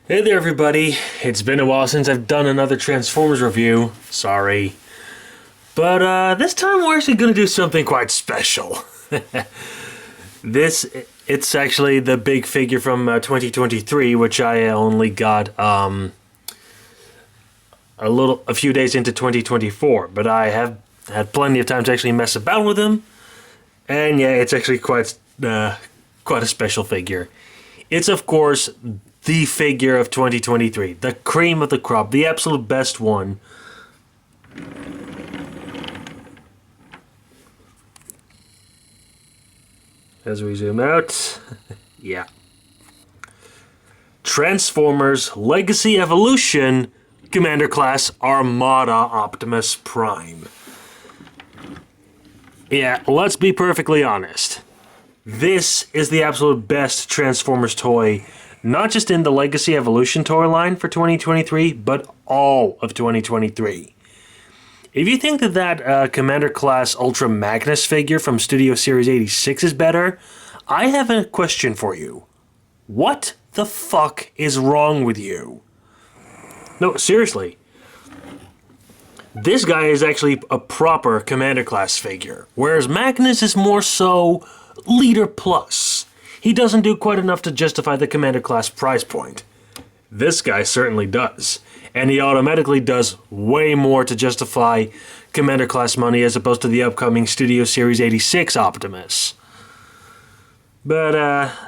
Hey there everybody, it's been a while since I've done another Transformers review, sorry. But this time we're actually going to do something quite special. It's actually the big figure from 2023, which I only got a few days into 2024, but I have had plenty of time to actually mess about with him. And yeah, it's actually quite a special figure. It's of course the figure of 2023, the cream of the crop, the absolute best one. As we zoom out, yeah. Transformers Legacy Evolution Commander Class Armada Optimus Prime. Yeah, let's be perfectly honest. This is the absolute best Transformers toy, not just in the Legacy Evolution toy line for 2023, but all of 2023. If you think that Commander Class Ultra Magnus figure from Studio Series 86 is better, I have a question for you. What the fuck is wrong with you? No, seriously. This guy is actually a proper Commander Class figure, whereas Magnus is more so Leader Plus. He doesn't do quite enough to justify the Commander Class price point. This guy certainly does. And he automatically does way more to justify Commander Class money as opposed to the upcoming Studio Series 86 Optimus. But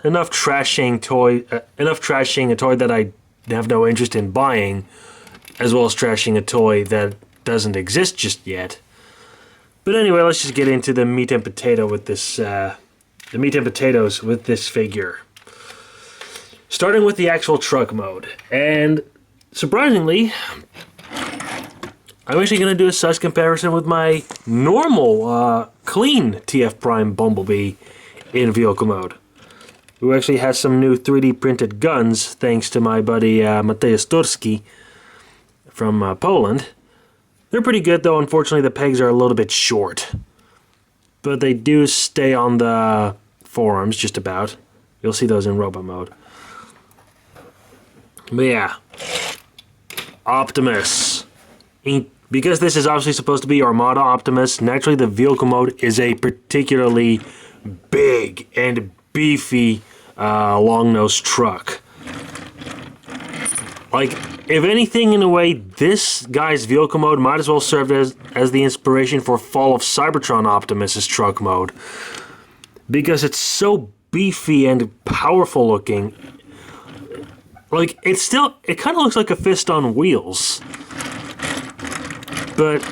enough trashing a toy that I have no interest in buying, as well as trashing a toy that doesn't exist just yet. But anyway, let's just get into the meat and potatoes with this figure. Starting with the actual truck mode. And surprisingly, I'm actually going to do a size comparison with my normal, clean TF Prime Bumblebee in vehicle mode, who actually has some new 3D printed guns thanks to my buddy Mateusz Turski from Poland. They're pretty good though. Unfortunately, the pegs are a little bit short, but they do stay on the forearms just about. You'll see those in robot mode. But yeah, Optimus. Because this is obviously supposed to be Armada Optimus, naturally the vehicle mode is a particularly big and beefy long-nosed truck. Like, if anything, in a way, this guy's vehicle mode might as well serve as the inspiration for Fall of Cybertron Optimus's truck mode. Because it's so beefy and powerful looking. Like, it kind of looks like a fist on wheels. But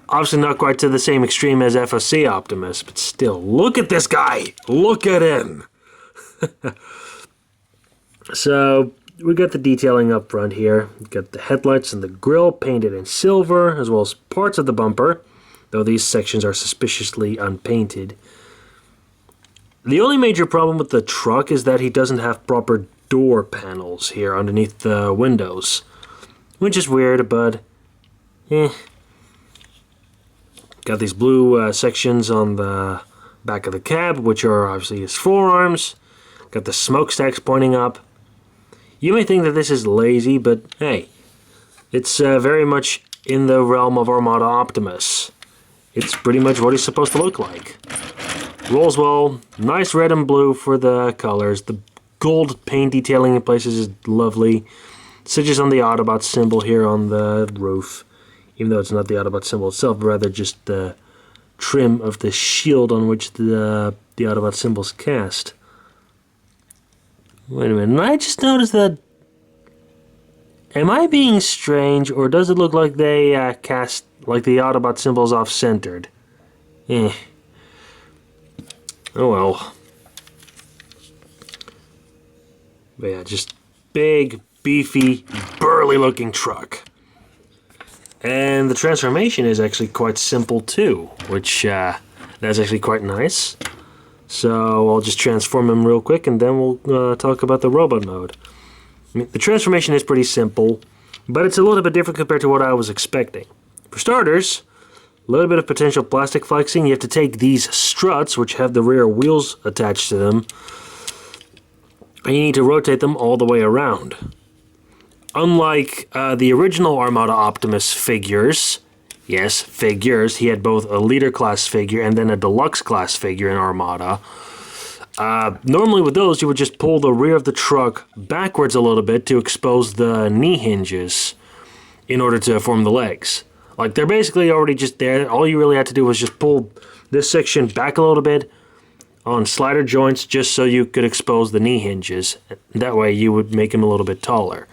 obviously not quite to the same extreme as FOC Optimus, but still, look at this guy! Look at him! So, we got the detailing up front here. We got the headlights and the grille painted in silver, as well as parts of the bumper, though these sections are suspiciously unpainted. The only major problem with the truck is that he doesn't have proper door panels here underneath the windows, which is weird, but Got these blue sections on the back of the cab, which are obviously his forearms. Got the smokestacks pointing up. You may think that this is lazy, but hey, it's very much in the realm of Armada Optimus. It's pretty much what he's supposed to look like. Rolls well, nice red and blue for the colors. The gold paint detailing in places is lovely. Stitches on the Autobot symbol here on the roof, even though it's not the Autobot symbol itself, but rather just the trim of the shield on which the Autobot symbol's cast. Wait a minute, I just noticed that... Am I being strange, or does it look like they cast like the Autobot symbol's off-centered? Oh well. But yeah, just big, beefy, burly-looking truck. And the transformation is actually quite simple too, which that's actually quite nice. So I'll just transform him real quick, and then we'll talk about the robot mode. I mean, the transformation is pretty simple, but it's a little bit different compared to what I was expecting. For starters, a little bit of potential plastic flexing. You have to take these struts, which have the rear wheels attached to them, and you need to rotate them all the way around. Unlike the original Armada Optimus figures, yes, figures, he had both a leader class figure and then a deluxe class figure in Armada. Normally with those, you would just pull the rear of the truck backwards a little bit to expose the knee hinges in order to form the legs. Like, they're basically already just there. All you really had to do was just pull this section back a little bit on slider joints just so you could expose the knee hinges. That way you would make him a little bit taller.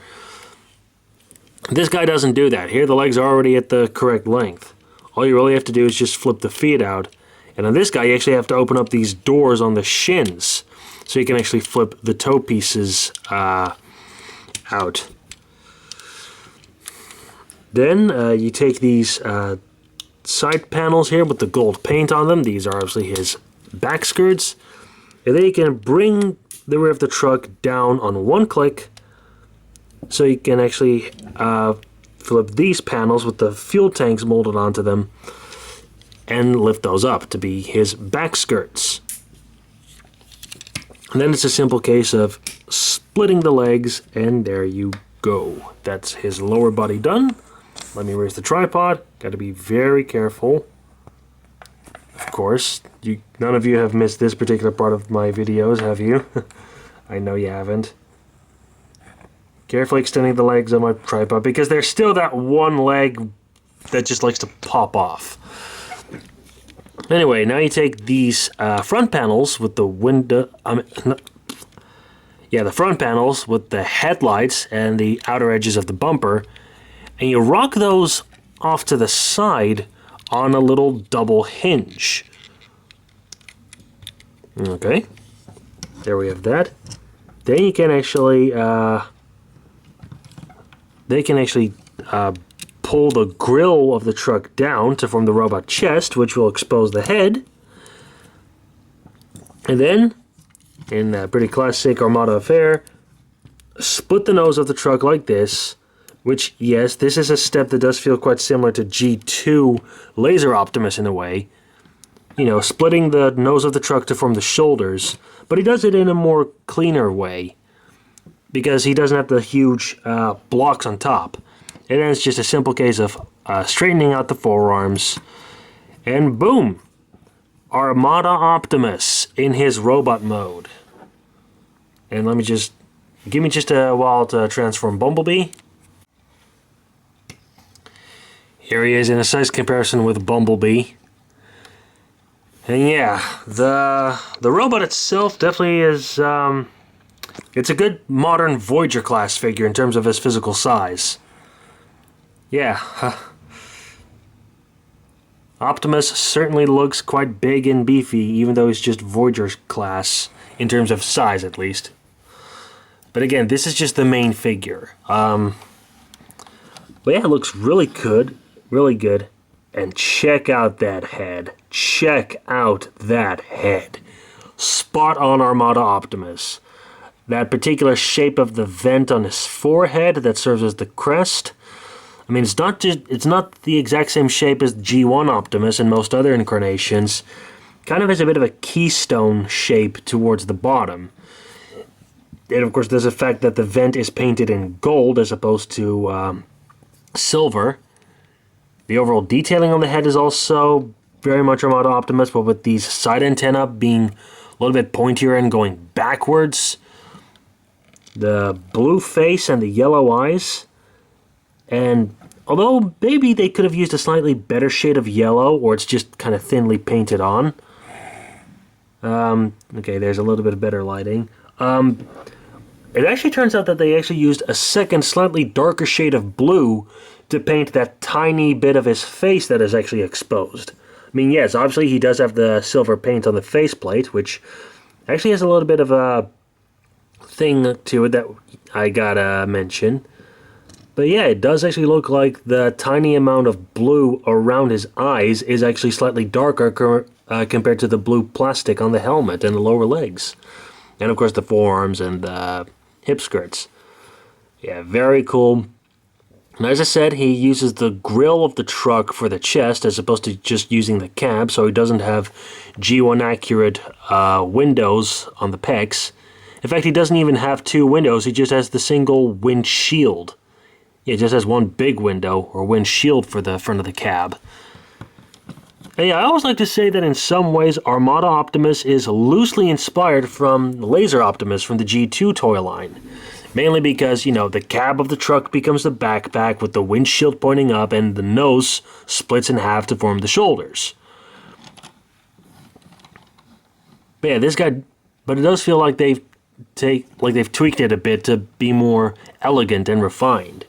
This guy doesn't do that. Here the legs are already at the correct length. All you really have to do is just flip the feet out. And on this guy you actually have to open up these doors on the shins so you can actually flip the toe pieces out. Then you take these side panels here with the gold paint on them. These are obviously his back skirts. And then you can bring the rear of the truck down on one click so you can actually flip these panels with the fuel tanks molded onto them and lift those up to be his back skirts. And then it's a simple case of splitting the legs, and there you go. That's his lower body done. Let me raise the tripod. Got to be very careful. Of course, none of you have missed this particular part of my videos, have you? I know you haven't. Carefully extending the legs on my tripod because there's still that one leg that just likes to pop off. Anyway, now you take these front panels with the window... the front panels with the headlights and the outer edges of the bumper, and you rock those off to the side on a little double hinge. Okay, there we have that. Then you can actually... they can actually pull the grill of the truck down to form the robot chest, which will expose the head. And then, in a pretty classic Armada affair, split the nose of the truck like this, which, yes, this is a step that does feel quite similar to G2 Laser Optimus in a way. You know, splitting the nose of the truck to form the shoulders, but he does it in a more cleaner way, because he doesn't have the huge blocks on top. And then it's just a simple case of straightening out the forearms, and boom! Armada Optimus in his robot mode. And let me just... give me just a while to transform Bumblebee. Here he is in a size comparison with Bumblebee. And yeah, the robot itself definitely is... it's a good modern Voyager class figure in terms of his physical size. Yeah. Optimus certainly looks quite big and beefy, even though he's just Voyager class, in terms of size at least. But again, this is just the main figure. But yeah, it looks really good. Really good. And check out that head. Check out that head. Spot on Armada Optimus. That particular shape of the vent on his forehead that serves as the crest. I mean, it's not the exact same shape as G1 Optimus and most other incarnations. Kind of has a bit of a keystone shape towards the bottom. And of course, there's the fact that the vent is painted in gold as opposed to silver. The overall detailing on the head is also very much Armada Optimus, but with these side antennae being a little bit pointier and going backwards. The blue face and the yellow eyes. And although maybe they could have used a slightly better shade of yellow, or it's just kind of thinly painted on. Okay, there's a little bit of better lighting. It actually turns out that they actually used a second, slightly darker shade of blue to paint that tiny bit of his face that is actually exposed. I mean, yes, obviously he does have the silver paint on the faceplate, which actually has a little bit of a thing to it that I gotta mention. But yeah, it does actually look like the tiny amount of blue around his eyes is actually slightly darker compared to the blue plastic on the helmet and the lower legs. And of course the forearms and the hip skirts. Yeah, very cool. And as I said, he uses the grill of the truck for the chest as opposed to just using the cab, so he doesn't have G1 accurate windows on the pecs. In fact, he doesn't even have two windows, he just has the single windshield. Yeah, it just has one big window or windshield for the front of the cab. And yeah, I always like to say that in some ways Armada Optimus is loosely inspired from Laser Optimus from the G2 toy line. Mainly because, you know, the cab of the truck becomes the backpack with the windshield pointing up and the nose splits in half to form the shoulders. But yeah, but it does feel like they've tweaked it a bit to be more elegant and refined.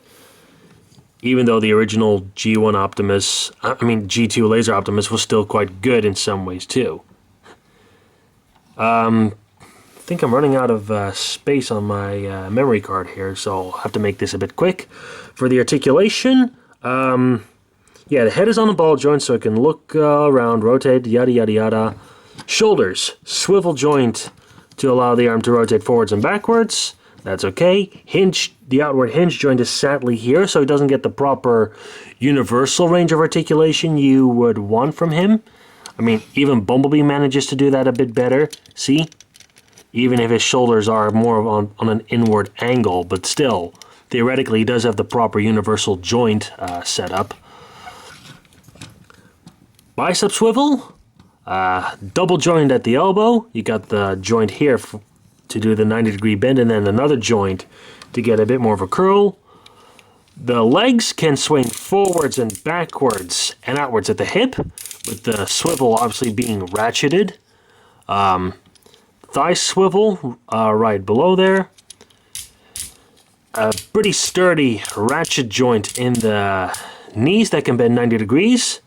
Even though the original G2 Laser Optimus was still quite good in some ways too. I think I'm running out of space on my memory card here, so I'll have to make this a bit quick. For the articulation, yeah, the head is on a ball joint so it can look around, rotate, yada yada yada. Shoulders, swivel joint to allow the arm to rotate forwards and backwards. That's okay. Hinge, the outward hinge joint is sadly here, so he doesn't get the proper universal range of articulation you would want from him. I mean, even Bumblebee manages to do that a bit better. See? Even if his shoulders are more on an inward angle, but still, theoretically, he does have the proper universal joint set up. Bicep swivel. Double joint at the elbow. You got the joint here to do the 90-degree bend, and then another joint to get a bit more of a curl. The legs can swing forwards and backwards and outwards at the hip, with the swivel obviously being ratcheted. Thigh swivel right below there. A pretty sturdy ratchet joint in the knees that can bend 90 degrees.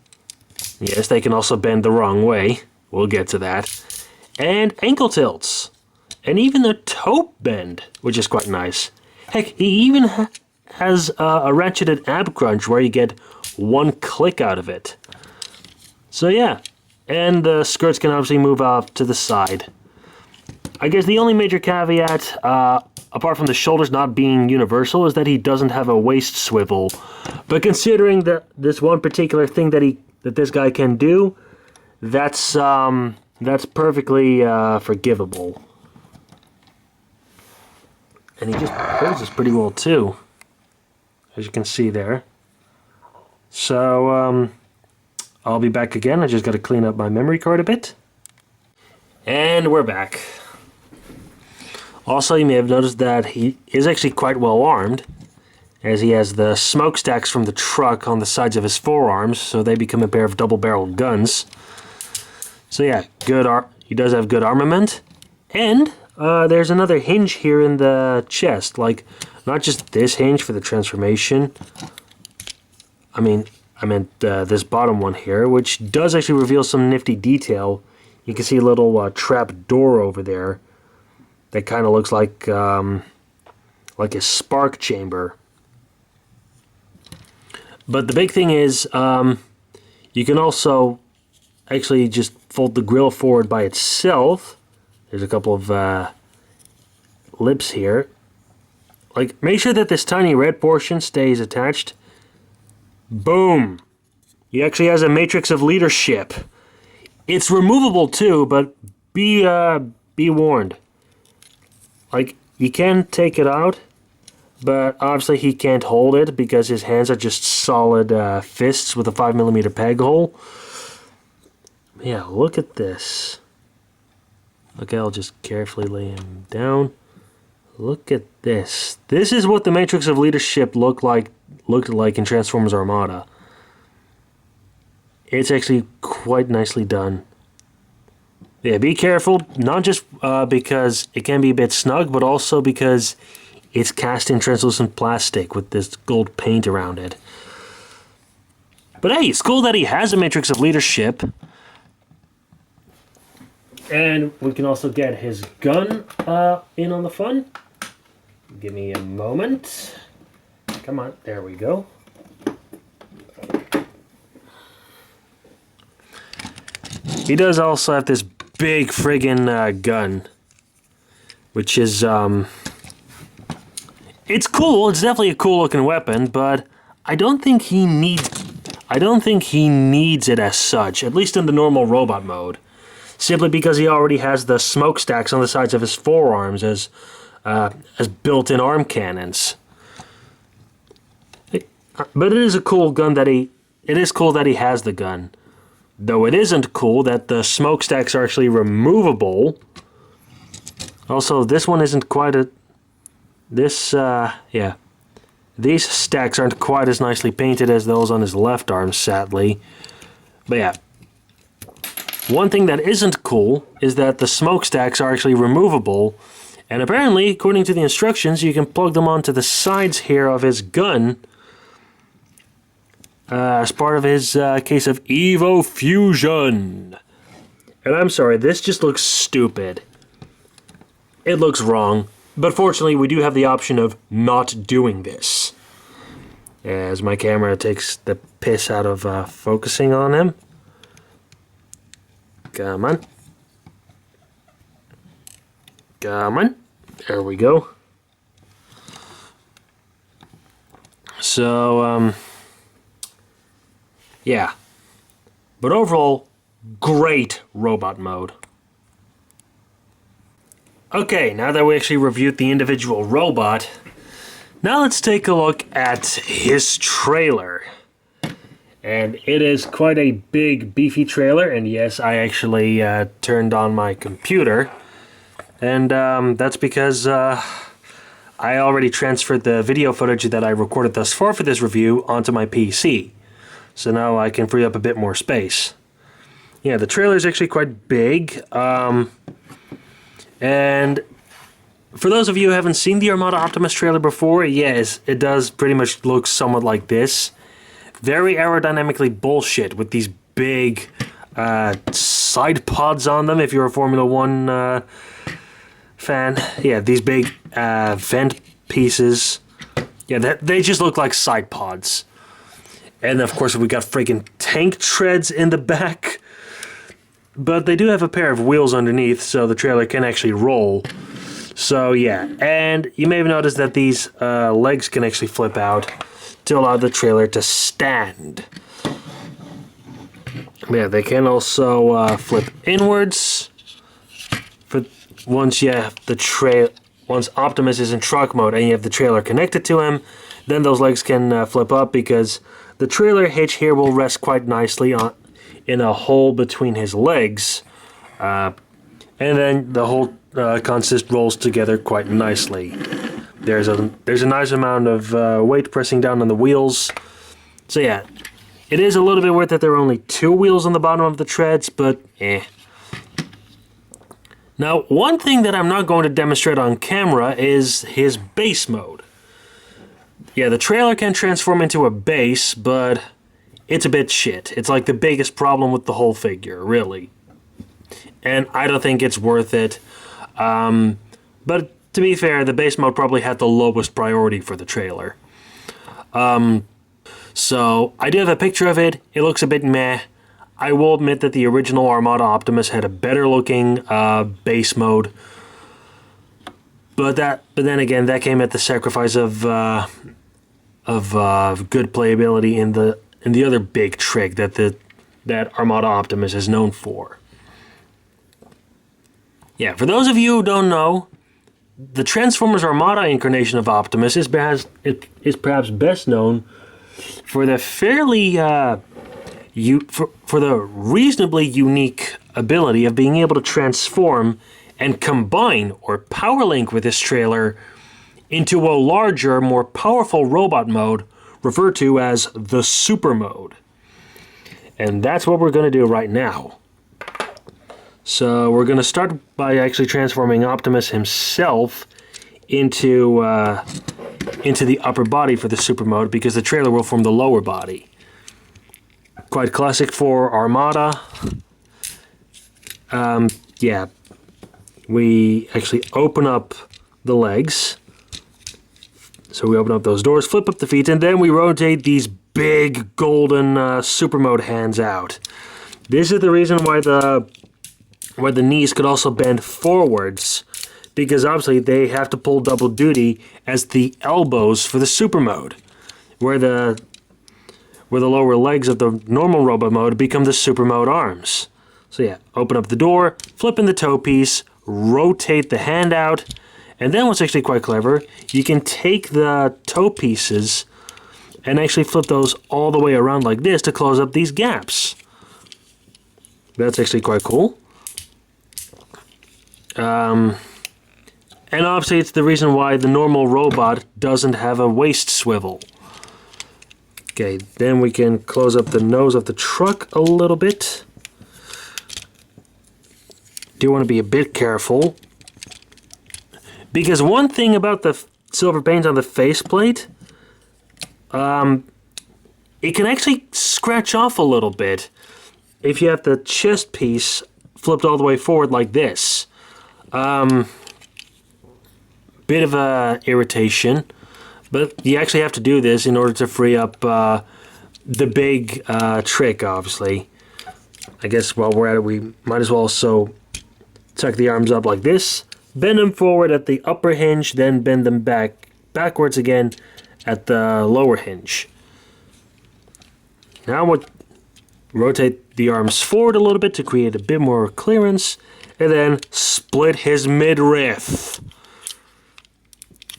Yes, they can also bend the wrong way. We'll get to that. And ankle tilts. And even the toe bend, which is quite nice. Heck, he even has a ratcheted ab crunch where you get one click out of it. So yeah. And the skirts can obviously move off to the side. I guess the only major caveat, apart from the shoulders not being universal, is that he doesn't have a waist swivel. But considering that this one particular thing that this guy can do, that's perfectly forgivable. And he just poses pretty well too, as you can see there. So I'll be back again. I just got to clean up my memory card a bit. And we're back. Also, you may have noticed that he is actually quite well armed, as he has the smokestacks from the truck on the sides of his forearms, so they become a pair of double-barreled guns. So yeah, he does have good armament. And there's another hinge here in the chest, like not just this hinge for the transformation. I meant this bottom one here, which does actually reveal some nifty detail. You can see a little trap door over there that kind of looks like a spark chamber. But the big thing is, you can also actually just fold the grill forward by itself. There's a couple of lips here. Like, make sure that this tiny red portion stays attached. Boom! He actually has a matrix of leadership. It's removable too, but be warned. Like, you can take it out, but obviously he can't hold it because his hands are just solid fists with a 5mm peg hole. Yeah, look at this. Okay, I'll just carefully lay him down. Look at this. This is what the Matrix of Leadership looked like in Transformers Armada. It's actually quite nicely done. Yeah, be careful, not just because it can be a bit snug, but also because it's cast in translucent plastic with this gold paint around it. But hey, it's cool that he has a Matrix of Leadership. And we can also get his gun in on the fun. Give me a moment. Come on, there we go. He does also have this big friggin' gun, which is it's cool. It's definitely a cool looking weapon, but I don't think he needs it as such, at least in the normal robot mode. Simply because he already has the smokestacks on the sides of his forearms as built-in arm cannons. But it is a cool gun that it is cool that he has the gun. Though it isn't cool that the smokestacks are actually removable. Also, this one isn't quite yeah. These stacks aren't quite as nicely painted as those on his left arm, sadly. But yeah. One thing that isn't cool is that the smokestacks are actually removable. And apparently, according to the instructions, you can plug them onto the sides here of his gun. As part of his case of Evo Fusion. And I'm sorry, this just looks stupid. It looks wrong. But fortunately, we do have the option of not doing this. As my camera takes the piss out of focusing on him. Come on. Come on. There we go. So, yeah. But overall, great robot mode. Okay, now that we actually reviewed the individual robot, now let's take a look at his trailer. And it is quite a big, beefy trailer, and yes, I actually turned on my computer. And that's because I already transferred the video footage that I recorded thus far for this review onto my PC. So now I can free up a bit more space. Yeah, the trailer is actually quite big. And for those of you who haven't seen the Armada Optimus trailer before, yes, it does pretty much look somewhat like this. Very aerodynamically bullshit with these big side pods on them, if you're a Formula 1 fan. Yeah, these big vent pieces. Yeah, they just look like side pods. And of course we got freaking tank treads in the back. But they do have a pair of wheels underneath, so the trailer can actually roll. So yeah, and you may have noticed that these legs can actually flip out to allow the trailer to stand. Yeah, they can also flip inwards. For once you have once Optimus is in truck mode and you have the trailer connected to him, then those legs can flip up because the trailer hitch here will rest quite nicely in a hole between his legs, and then the whole consist rolls together quite nicely. There's a nice amount of weight pressing down on the wheels. So yeah, it is a little bit weird that there are only 2 wheels on the bottom of the treads, but eh. Now, one thing that I'm not going to demonstrate on camera is his base mode. Yeah, the trailer can transform into a base, but it's a bit shit. It's like the biggest problem with the whole figure, really. And I don't think it's worth it. But to be fair, the base mode probably had the lowest priority for the trailer. So I do have a picture of it. It looks a bit meh. I will admit that the original Armada Optimus had a better looking base mode. But then again, that came at the sacrifice of good playability in the other big trick that Armada Optimus is known for. Yeah, for those of you who don't know, the Transformers Armada incarnation of Optimus is perhaps best known for the fairly for the reasonably unique ability of being able to transform and combine or power link with this trailer into a larger, more powerful robot mode referred to as the Super Mode. And that's what we're going to do right now. So we're going to start by actually transforming Optimus himself into the upper body for the Super Mode, because the trailer will form the lower body. Quite classic for Armada. Yeah, we actually open up the legs. So we open up those doors, flip up the feet, and then we rotate these big golden Super Mode hands out. This is the reason why the knees could also bend forwards, because obviously they have to pull double duty as the elbows for the Super Mode, where the lower legs of the normal robot mode become the Super Mode arms. So yeah, open up the door, flip in the toe piece, rotate the hand out, and then what's actually quite clever, you can take the toe pieces and actually flip those all the way around like this to close up these gaps. That's actually quite cool. And obviously it's the reason why the normal robot doesn't have a waist swivel. Okay, then we can close up the nose of the truck a little bit. Do want to be a bit careful, because one thing about the silver paint on the faceplate, it can actually scratch off a little bit if you have the chest piece flipped all the way forward like this. Bit of a irritation, but you actually have to do this in order to free up the big trick, obviously. I guess while we're at it, we might as well also tuck the arms up like this, bend them forward at the upper hinge, then bend them backwards again at the lower hinge. Now we'll rotate the arms forward a little bit to create a bit more clearance, and then split his midriff.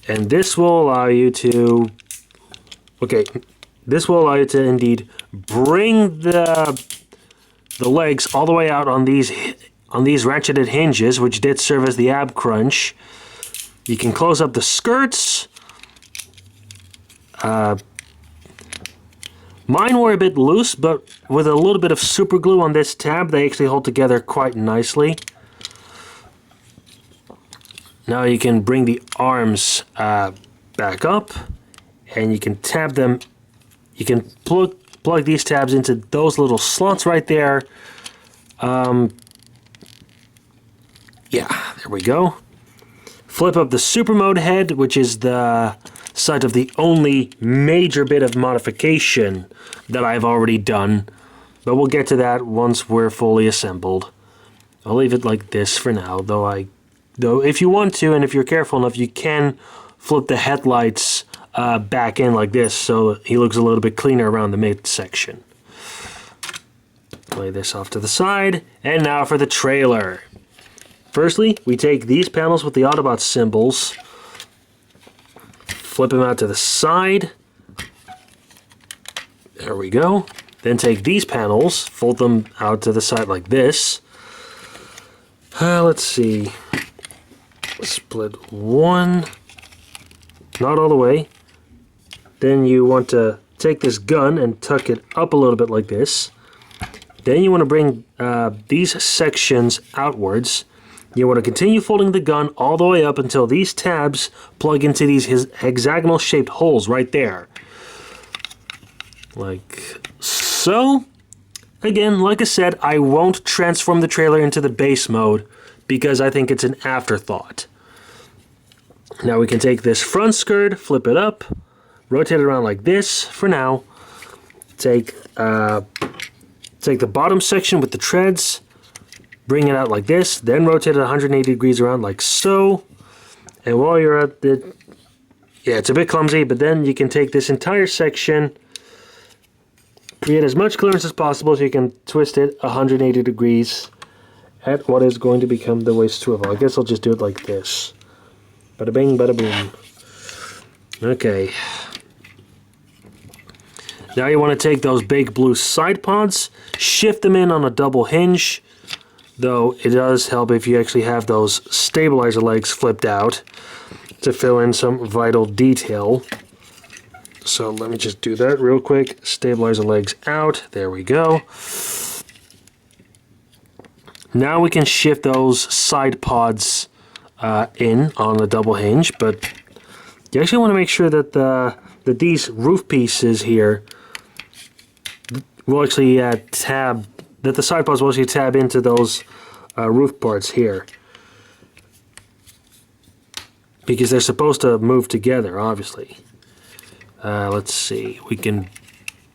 And this will allow you to, this will allow you to indeed bring the legs all the way out on these ratcheted hinges, which did serve as the ab crunch. You can close up the skirts. Mine were a bit loose, but with a little bit of super glue on this tab, they actually hold together quite nicely. Now you can bring the arms back up, and you can tab them. You can plug these tabs into those little slots right there. Yeah, there we go. Flip up the super mode head, which is the site of the only major bit of modification that I've already done. But we'll get to that once we're fully assembled. I'll leave it like this for now, though if you want to, and if you're careful enough, you can flip the headlights back in like this, so he looks a little bit cleaner around the midsection. Lay this off to the side, and now for the trailer. Firstly, we take these panels with the Autobot symbols, flip them out to the side. There we go. Then take these panels, fold them out to the side like this. Let's see. Split one. Not all the way. Then you want to take this gun and tuck it up a little bit like this. Then you want to bring these sections outwards. You want to continue folding the gun all the way up until these tabs plug into these hexagonal shaped holes right there. Like so. Again, like I said, I won't transform the trailer into the base mode because I think it's an afterthought. Now we can take this front skirt, flip it up, rotate it around like this for now. Take the bottom section with the treads, bring it out like this, then rotate it 180 degrees around like so. And while you're at it, yeah, it's a bit clumsy, but then you can take this entire section, create as much clearance as possible so you can twist it 180 degrees at what is going to become the waist swivel. I guess I'll just do it like this. Bada bing, bada boom. Okay. Now you want to take those big blue side pods, shift them in on a double hinge, though it does help if you actually have those stabilizer legs flipped out to fill in some vital detail. So let me just do that real quick. Stabilizer legs out. There we go. Now we can shift those side pods in on the double hinge, but you actually want to make sure that that these roof pieces here will actually that the side pods will actually tab into those roof parts here, because they're supposed to move together, obviously. Let's see, we can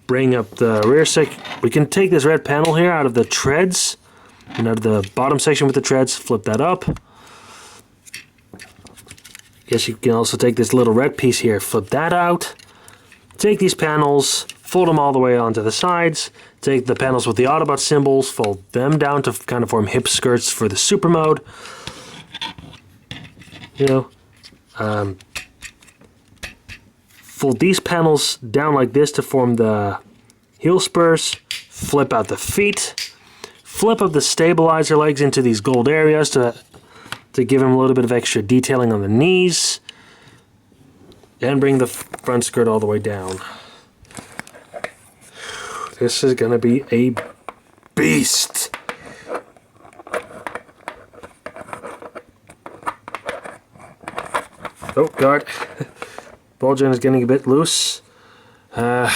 bring up the rear section. We can take this red panel here out of the treads, and out of the bottom section with the treads, flip that up. Yes, you can also take this little red piece here, flip that out. Take these panels, fold them all the way onto the sides. Take the panels with the Autobot symbols, fold them down to kind of form hip skirts for the super mode. You know, fold these panels down like this to form the heel spurs, flip out the feet, flip up the stabilizer legs into these gold areas to give him a little bit of extra detailing on the knees, and bring the front skirt all the way down. This is gonna be a beast. Oh god, ball joint is getting a bit loose. Yeah,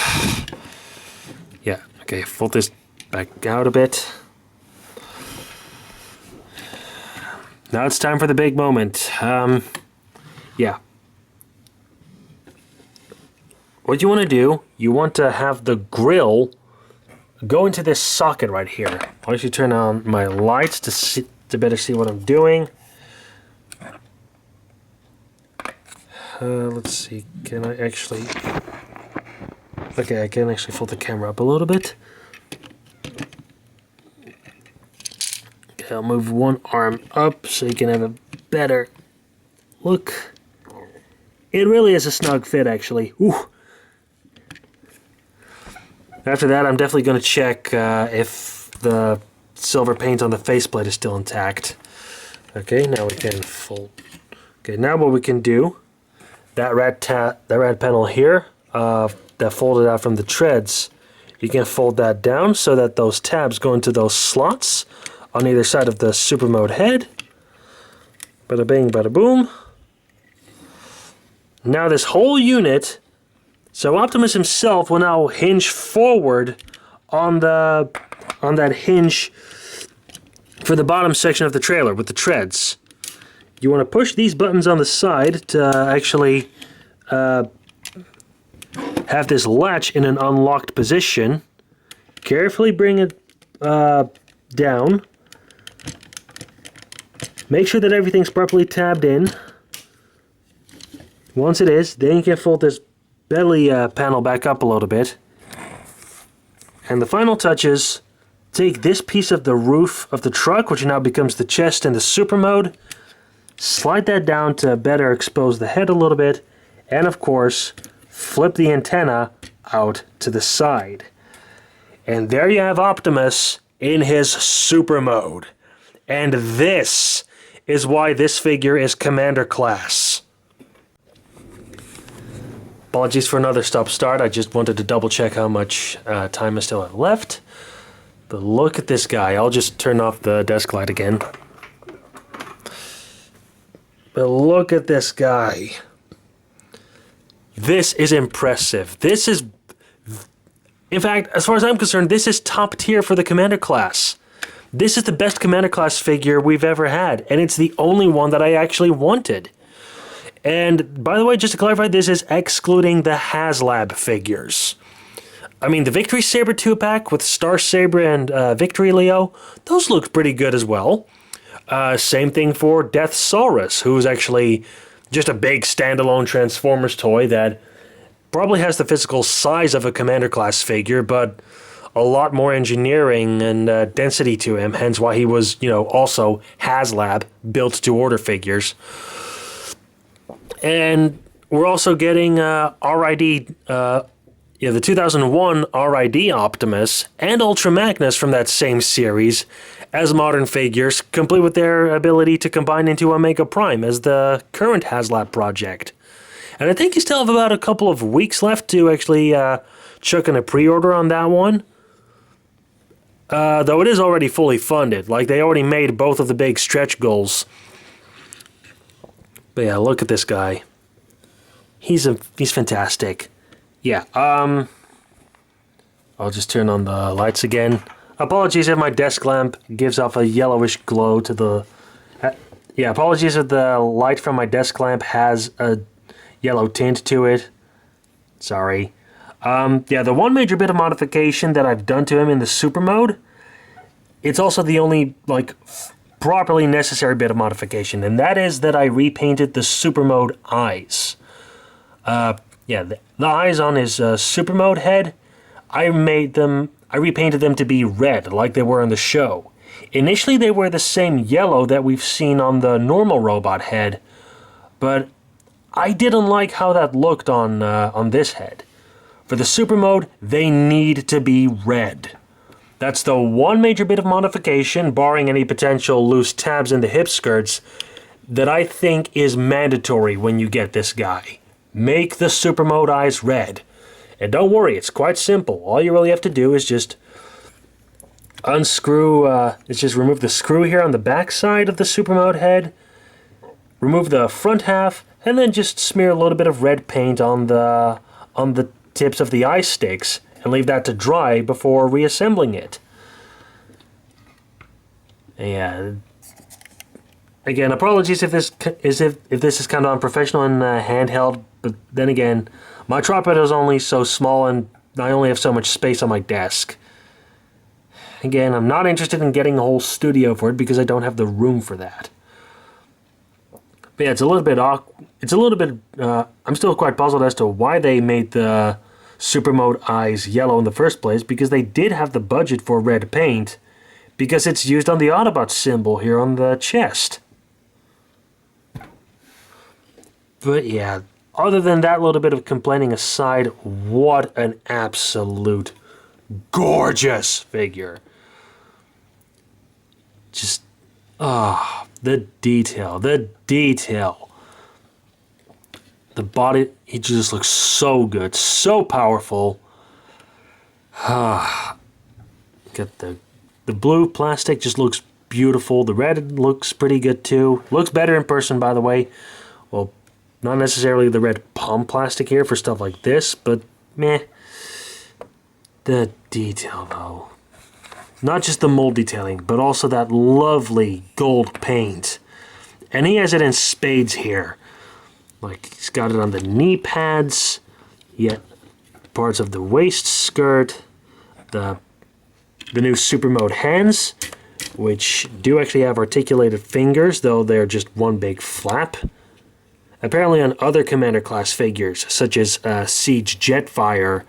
okay, fold this back out a bit. Now it's time for the big moment. Yeah. What you want to do, you want to have the grill go into this socket right here. I'll actually turn on my lights to better see what I'm doing. Let's see, can I actually... Okay, I can actually fold the camera up a little bit. Okay, I'll move one arm up so you can have a better look. It really is a snug fit, actually. Ooh. After that, I'm definitely going to check if the silver paint on the faceplate is still intact. Okay, now we can fold. Okay, now what we can do, that red panel here, that folded out from the treads, you can fold that down so that those tabs go into those slots on either side of the super mode head. Bada bing, bada boom. Now this whole unit, so Optimus himself will now hinge forward on that hinge for the bottom section of the trailer with the treads. You want to push these buttons on the side to actually have this latch in an unlocked position. Carefully bring it down. Make sure that everything's properly tabbed in. Once it is, then you can fold this belly panel back up a little bit. And the final touches, take this piece of the roof of the truck, which now becomes the chest in the super mode, slide that down to better expose the head a little bit, and of course, flip the antenna out to the side. And there you have Optimus in his super mode. And this is why this figure is Commander Class. Apologies for another stop-start. I just wanted to double-check how much time I still have left. But look at this guy. I'll just turn off the desk light again. But look at this guy. This is impressive. This is... In fact, as far as I'm concerned, this is top tier for the Commander Class. This is the best Commander Class figure we've ever had. And it's the only one that I actually wanted. And, by the way, just to clarify, this is excluding the HasLab figures. I mean, the Victory Saber 2-pack with Star Saber and Victory Leo, those look pretty good as well. Same thing for Death Saurus, who's actually just a big standalone Transformers toy that probably has the physical size of a Commander Class figure, but a lot more engineering and density to him, hence why he was, also HasLab, built-to-order figures. And we're also getting RID, the 2001 RID Optimus and Ultra Magnus from that same series as modern figures, complete with their ability to combine into Omega Prime as the current HasLab project. And I think you still have about a couple of weeks left to actually chuck in a pre-order on that one. Though it is already fully funded. Like, they already made both of the big stretch goals. But yeah, look at this guy. He's fantastic. Yeah, I'll just turn on the lights again. Apologies if my desk lamp gives off a yellowish glow to the... yeah, apologies if the light from my desk lamp has a yellow tint to it. Sorry. Yeah, the one major bit of modification that I've done to him in the super mode, it's also the only, properly necessary bit of modification, and that is that I repainted the super mode eyes. Yeah, the eyes on his super mode head, I repainted them to be red, like they were in the show. Initially, they were the same yellow that we've seen on the normal robot head, but I didn't like how that looked on this head. For the super mode, they need to be red. That's the one major bit of modification, barring any potential loose tabs in the hip skirts, that I think is mandatory when you get this guy. Make the super mode eyes red. And don't worry, it's quite simple. All you really have to do is just unscrew, just remove the screw here on the back side of the super mode head, remove the front half, and then just smear a little bit of red paint on the tips of the eye sticks and leave that to dry before reassembling it. Yeah. Again, apologies if this is kind of unprofessional and handheld, but then again, my tripod is only so small and I only have so much space on my desk. Again, I'm not interested in getting a whole studio for it because I don't have the room for that. But yeah, it's a little bit awkward. It's a little bit. I'm still quite puzzled as to why they made the super mode eyes yellow in the first place, because they did have the budget for red paint, because it's used on the Autobot symbol here on the chest. But yeah, other than that little bit of complaining aside, what an absolute gorgeous figure. Just, the detail. The body, he just looks so good, so powerful. Got the blue plastic just looks beautiful. The red looks pretty good too. Looks better in person, by the way. Well, not necessarily the red palm plastic here for stuff like this, but meh. The detail, though. Not just the mold detailing, but also that lovely gold paint. And he has it in spades here. Like, he's got it on the knee pads, yet parts of the waist skirt, the new super mode hands, which do actually have articulated fingers, though they're just one big flap. Apparently on other Commander class figures, such as Siege Jetfire,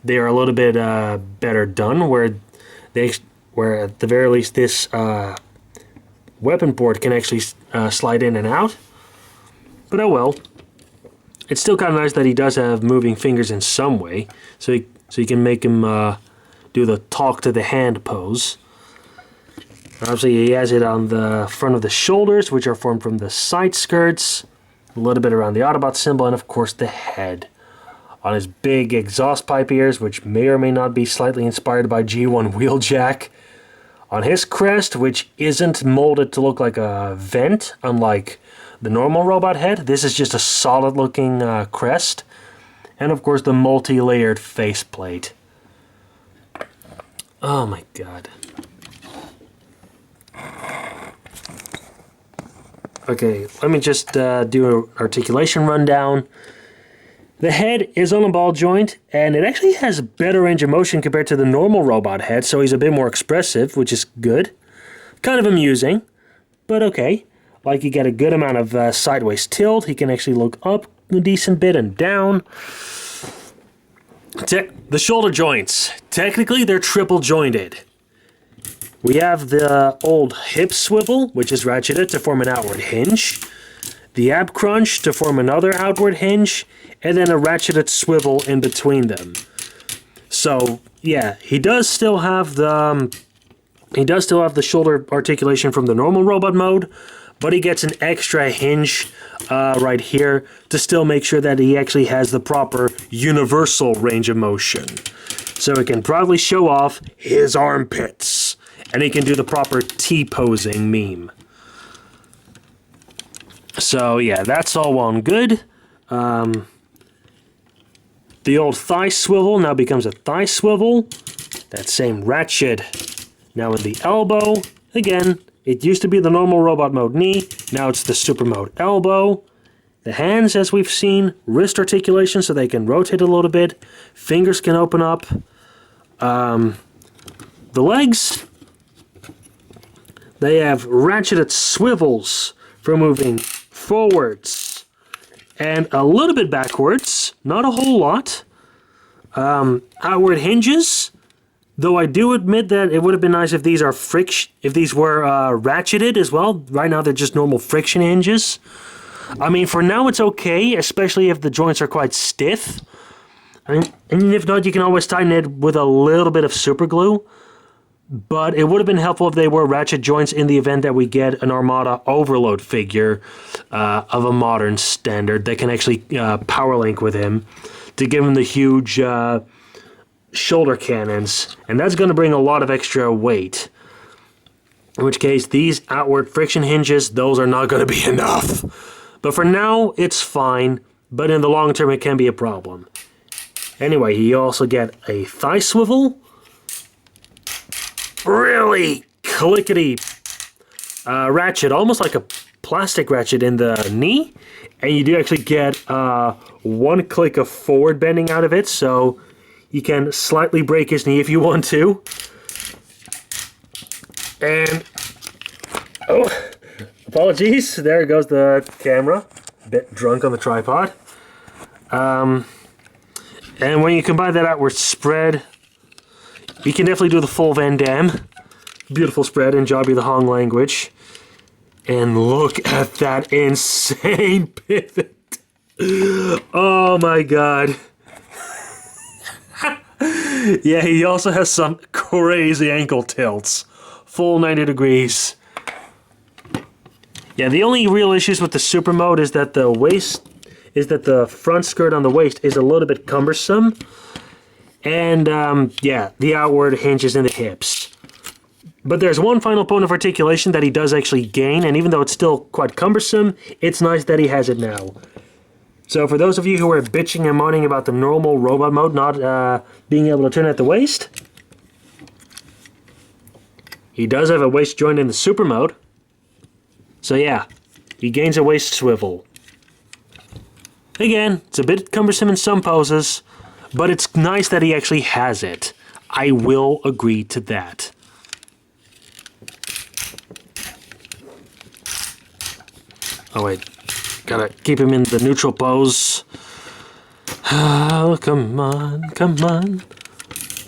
they are a little bit better done, where at the very least this weapon port can actually slide in and out. But oh well. It's still kind of nice that he does have moving fingers in some way, so you can make him do the talk to the hand pose. Obviously he has it on the front of the shoulders, which are formed from the side skirts, a little bit around the Autobot symbol, and of course the head. On his big exhaust pipe ears, which may or may not be slightly inspired by G1 Wheeljack. On his crest, which isn't molded to look like a vent, unlike the normal robot head. This is just a solid looking crest. And of course the multi-layered faceplate. Oh my god. Okay, let me just do an articulation rundown. The head is on a ball joint, and it actually has better range of motion compared to the normal robot head, so he's a bit more expressive, which is good. Kind of amusing, but okay. Like, you get a good amount of sideways tilt. He can actually look up a decent bit and down. The shoulder joints. Technically, they're triple jointed. We have the old hip swivel, which is ratcheted to form an outward hinge. The ab crunch to form another outward hinge, and then a ratcheted swivel in between them. So yeah, he does still have the shoulder articulation from the normal robot mode, but he gets an extra hinge right here to still make sure that he actually has the proper universal range of motion. So he can proudly show off his armpits, and he can do the proper T-posing meme. So yeah, that's all well and good. The old thigh swivel now becomes a thigh swivel. That same ratchet now in the elbow. Again, it used to be the normal robot mode knee. Now it's the super mode elbow. The hands, as we've seen, wrist articulation so they can rotate a little bit. Fingers can open up. The legs, they have ratcheted swivels for moving forwards and a little bit backwards, not a whole lot. Outward hinges, though I do admit that it would have been nice if these were ratcheted as well. Right now they're just normal friction hinges. I mean, for now it's okay, especially if the joints are quite stiff. I mean, and if not, you can always tighten it with a little bit of super glue. But it would have been helpful if they were ratchet joints in the event that we get an Armada overload figure of a modern standard that can actually power link with him to give him the huge shoulder cannons. And that's going to bring a lot of extra weight. In which case, these outward friction hinges, those are not going to be enough. But for now, it's fine. But in the long term, it can be a problem. Anyway, you also get a thigh swivel. Really clickety ratchet, almost like a plastic ratchet in the knee. And you do actually get one click of forward bending out of it, so you can slightly break his knee if you want to. And, oh, apologies, there goes the camera. A bit drunk on the tripod. And when you combine that outward spread, you can definitely do the full Van Damme. Beautiful spread in Jobby the Hong language. And look at that insane pivot. Oh my god. Yeah, he also has some crazy ankle tilts. Full 90 degrees. Yeah, the only real issues with the super mode is that the front skirt on the waist is a little bit cumbersome. And, yeah, the outward hinges in the hips. But there's one final point of articulation that he does actually gain, and even though it's still quite cumbersome, it's nice that he has it now. So for those of you who are bitching and moaning about the normal robot mode not being able to turn at the waist, he does have a waist joint in the super mode. So yeah, he gains a waist swivel. Again, it's a bit cumbersome in some poses, but it's nice that he actually has it. I will agree to that. Oh wait, gotta keep him in the neutral pose. Oh, come on, come on.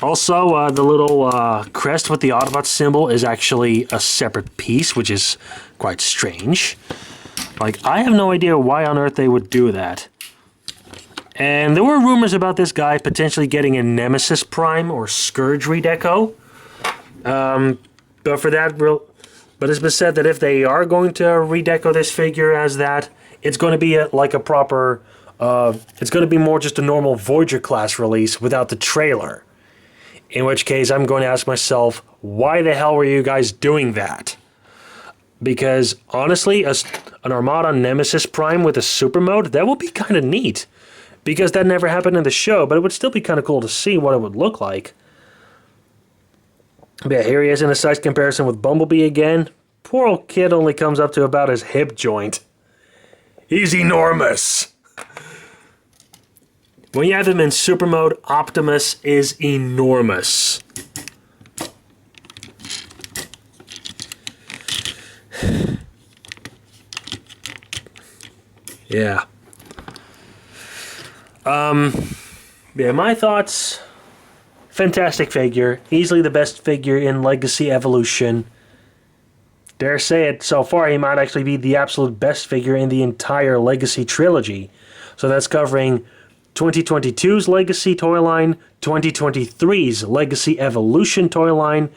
Also, the little crest with the Autobot symbol is actually a separate piece, which is quite strange. Like, I have no idea why on earth they would do that. And there were rumors about this guy potentially getting a Nemesis Prime or Scourge redeco. But for that, but it's been said that if they are going to redeco this figure as that, it's going to be like a proper, it's going to be more just a normal Voyager class release without the trailer. In which case, I'm going to ask myself, why the hell were you guys doing that? Because honestly, an Armada Nemesis Prime with a super mode, that would be kind of neat. Because that never happened in the show, but it would still be kind of cool to see what it would look like. But yeah, here he is in a size comparison with Bumblebee again. Poor old kid only comes up to about his hip joint. He's enormous. When you have him in super mode, Optimus is enormous. Yeah. Yeah, my thoughts. Fantastic figure. Easily the best figure in Legacy Evolution. Dare say it, so far he might actually be the absolute best figure in the entire Legacy trilogy. So that's covering 2022's Legacy toy line, 2023's Legacy Evolution toy line,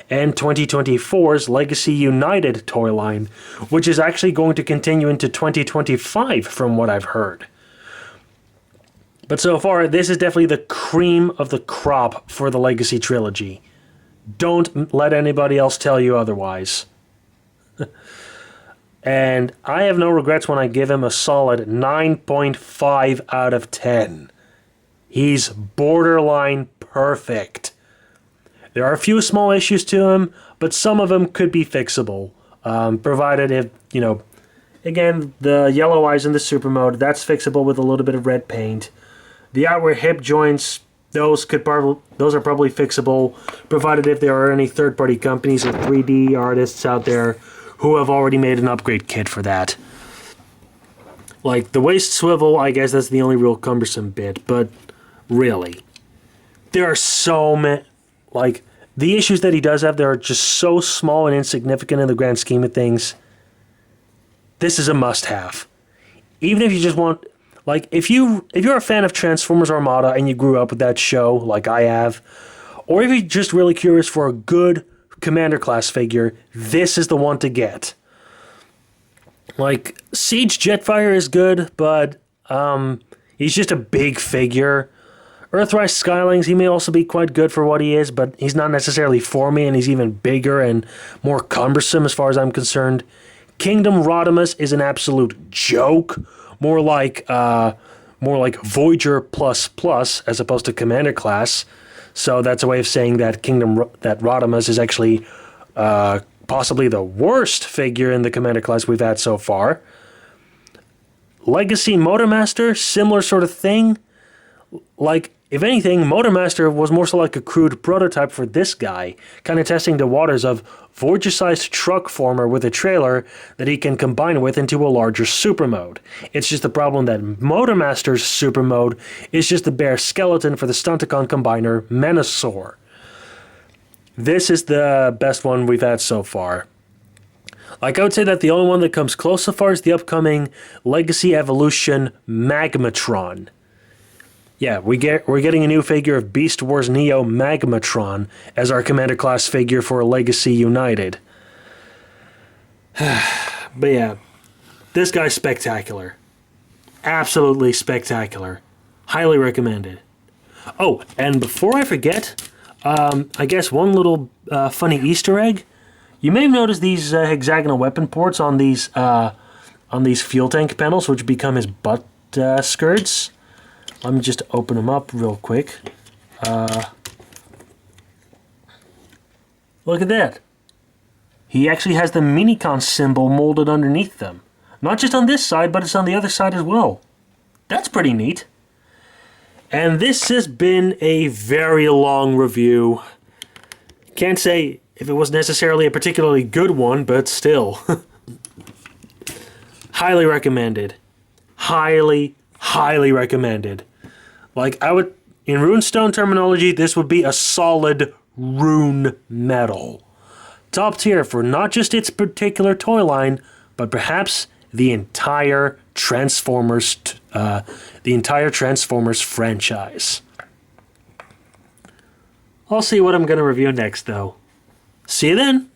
and 2024's Legacy United toy line, which is actually going to continue into 2025 from what I've heard. But so far, this is definitely the cream of the crop for the Legacy trilogy. Don't let anybody else tell you otherwise. And I have no regrets when I give him a solid 9.5 out of 10. He's borderline perfect. There are a few small issues to him, but some of them could be fixable. Provided if, you know, again, the yellow eyes in the super mode, that's fixable with a little bit of red paint. The outward hip joints, those are probably fixable, provided if there are any third-party companies or 3D artists out there who have already made an upgrade kit for that. Like, the waist swivel, I guess that's the only real cumbersome bit, but really, there are so many, like, the issues that he does have, they are just so small and insignificant in the grand scheme of things. This is a must-have. even if you just want, like, if you're a fan of Transformers Armada and you grew up with that show, like I have, or if you're just really curious for a good Commander class figure, this is the one to get. Like, Siege Jetfire is good, but he's just a big figure. Earthrise Skylings, he may also be quite good for what he is, but he's not necessarily for me, and he's even bigger and more cumbersome as far as I'm concerned. Kingdom Rodimus is an absolute joke, more like Voyager plus plus as opposed to Commander class. So that's a way of saying that that Rodimus is actually possibly the worst figure in the Commander class we've had so far. Legacy Motormaster, similar sort of thing. Like, if anything, Motormaster was more so like a crude prototype for this guy, kind of testing the waters of Voyager-sized truck former with a trailer that he can combine with into a larger super mode. It's just the problem that Motormaster's super mode is just the bare skeleton for the Stunticon combiner Menasor. This is the best one we've had so far. Like, I would say that the only one that comes close so far is the upcoming Legacy Evolution Magmatron. Yeah, we're getting a new figure of Beast Wars Neo Magmatron as our Commander class figure for Legacy United. But yeah, this guy's spectacular. Absolutely spectacular. Highly recommended. Oh, and before I forget, I guess one little funny Easter egg. You may have noticed these hexagonal weapon ports on these fuel tank panels, which become his butt skirts. Let me just open them up real quick. Look at that. He actually has the Minicon symbol molded underneath them. Not just on this side, but it's on the other side as well. That's pretty neat. And this has been a very long review. Can't say if it was necessarily a particularly good one, but still. Highly recommended. Highly recommended. Like, I would, in Runestone terminology, this would be a solid rune medal. Top tier for not just its particular toy line, but perhaps the entire Transformers franchise. I'll see what I'm going to review next, though. See you then!